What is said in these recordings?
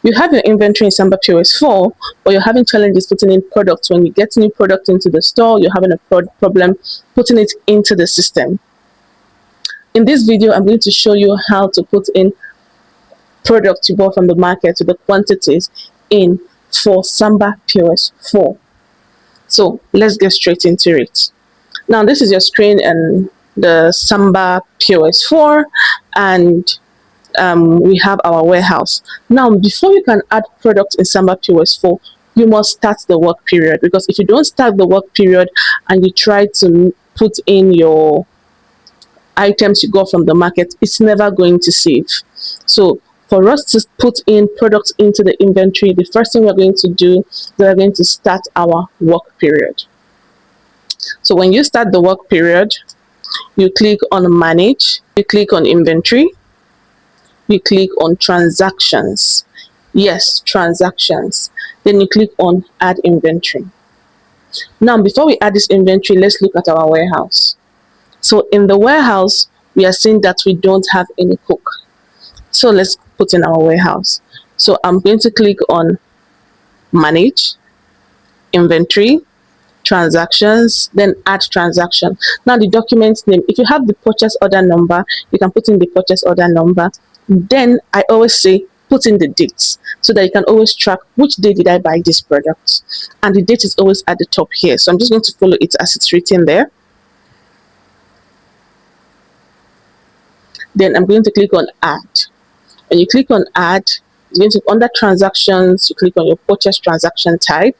You have your inventory in SambaPOS4, but you're having challenges putting in products. When you get new product into the store, you're having a problem putting it into the system. In this video, I'm going to show you how to put in products you bought from the market to the quantities in for SambaPOS4. So let's get straight into it. Now this is your screen and the SambaPOS4, and we have our warehouse. Now before you can add products in SambaPOS4, you must start the work period, because if you don't start the work period and you try to put in your items you got from the market, it's never going to save. So for us to put in products into the inventory, the first thing we're going to do is we're going to start our work period. So when you start the work period, you click on manage, you click on inventory, you click on transactions. Yes, transactions. Then you click on add inventory. Now before we add this inventory, let's look at our warehouse. So in the warehouse, we are seeing that we don't have any Coke. So let's put in our warehouse. So I'm going to click on manage, inventory, transactions, then add transaction. Now the document name, if you have the purchase order number, you can put in the purchase order number. Then I always say put in the dates, so that you can always track which day did I buy this product, and the date is always at the top here. So I'm just going to follow it as it's written there. Then I'm going to click on add. When you click on add, it's going to, under transactions, you click on your purchase transaction type.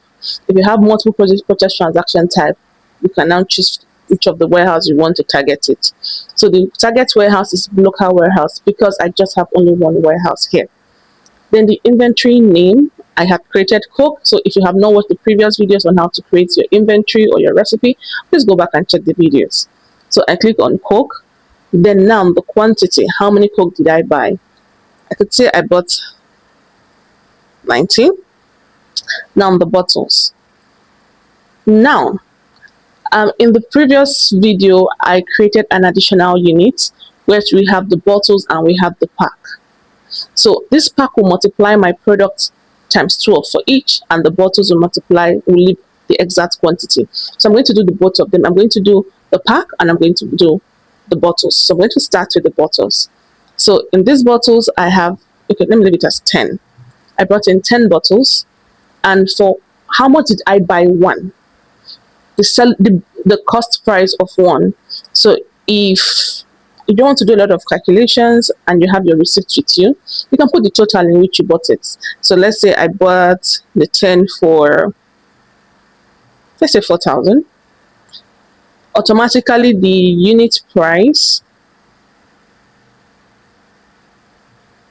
If you have multiple purchase transaction type, you can now choose which of the warehouse you want to target it. So the target warehouse is local warehouse, because I just have only one warehouse here. Then the inventory name, I have created Coke. So if you have not watched the previous videos on how to create your inventory or your recipe, please go back and check the videos. So I click on Coke. Then now the quantity, how many Coke did I buy? I could say I bought 19. Now the bottles. Now, in the previous video, I created an additional unit where we have the bottles and we have the pack. So this pack will multiply my product times 12 for each, and the bottles will leave the exact quantity. So I'm going to do the both of them. I'm going to do the pack and I'm going to do the bottles. So I'm going to start with the bottles. So in these bottles, I have, okay, let me leave it as 10. I brought in 10 bottles, and for how much did I buy one? The cost price of one. So if you don't want to do a lot of calculations and you have your receipt with you, you can put the total in which you bought it. So let's say I bought the 10 for, let's say 4,000. Automatically the unit price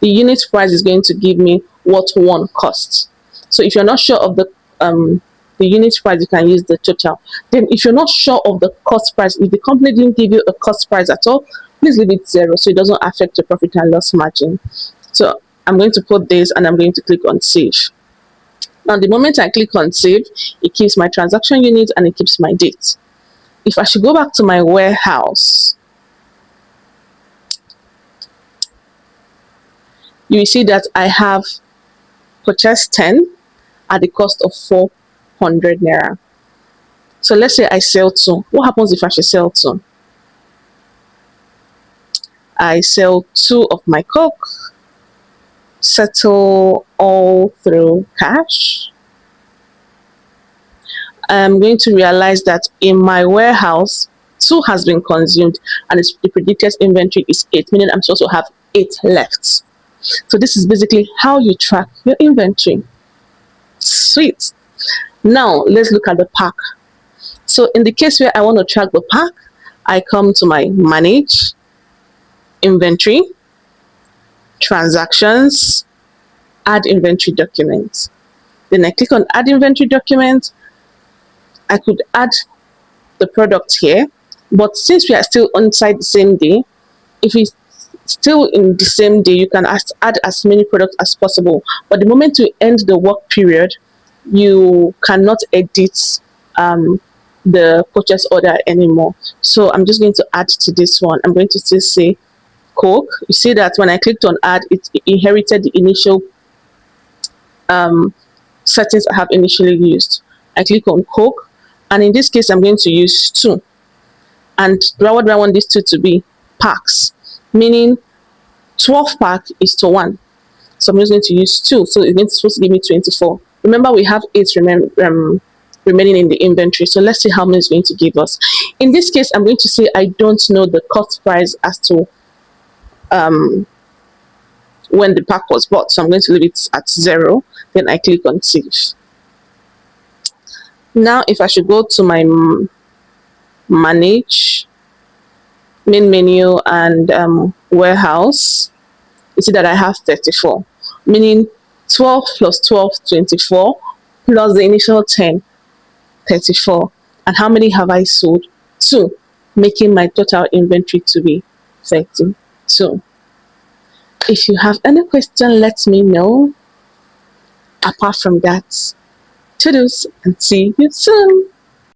is going to give me what one costs. So if you're not sure of the unit price, you can use the total. Then if you're not sure of the cost price, if the company didn't give you a cost price at all, please leave it 0 so it doesn't affect your profit and loss margin. So I'm going to put this and I'm going to click on save. Now the moment I click on save, it keeps my transaction unit and it keeps my date. If I should go back to my warehouse, you will see that I have purchased 10 at the cost of 400 naira. So let's say I sell 2. What happens if I should sell 2? I sell 2 of my Coke, settle all through cash. I'm going to realize that in my warehouse, 2 has been consumed and the predicted inventory is 8, meaning I'm supposed to have 8 left. So this is basically how you track your inventory. Sweet. Now let's look at the pack. So in the case where I want to track the pack, I come to my manage, inventory, transactions, add inventory document. Then I click on add inventory document. I could add the product here, but since we are still inside the same day, if it's still in the same day, you can add as many products as possible. But the moment you end the work period, you cannot edit the purchase order anymore. So I'm just going to add to this one. I'm going to still say Coke. You see that when I clicked on add, it inherited the initial settings I have initially used. I click on Coke, and in this case, I'm going to use 2. And what do I want this 2 to be? Packs, meaning 12 pack is to 1. So I'm just going to use 2. So it's supposed to give me 24. Remember, we have 8 remaining in the inventory. So let's see how many it's going to give us. In this case, I'm going to say I don't know the cost price as to when the pack was bought. So I'm going to leave it at 0. Then I click on save. Now, if I should go to my manage, main menu, and warehouse, you see that I have 34, meaning 12 plus 12, 24, plus the initial 10, 34. And how many have I sold? 2, making my total inventory to be 32. If you have any question, let me know. Apart from that, toodles and see you soon.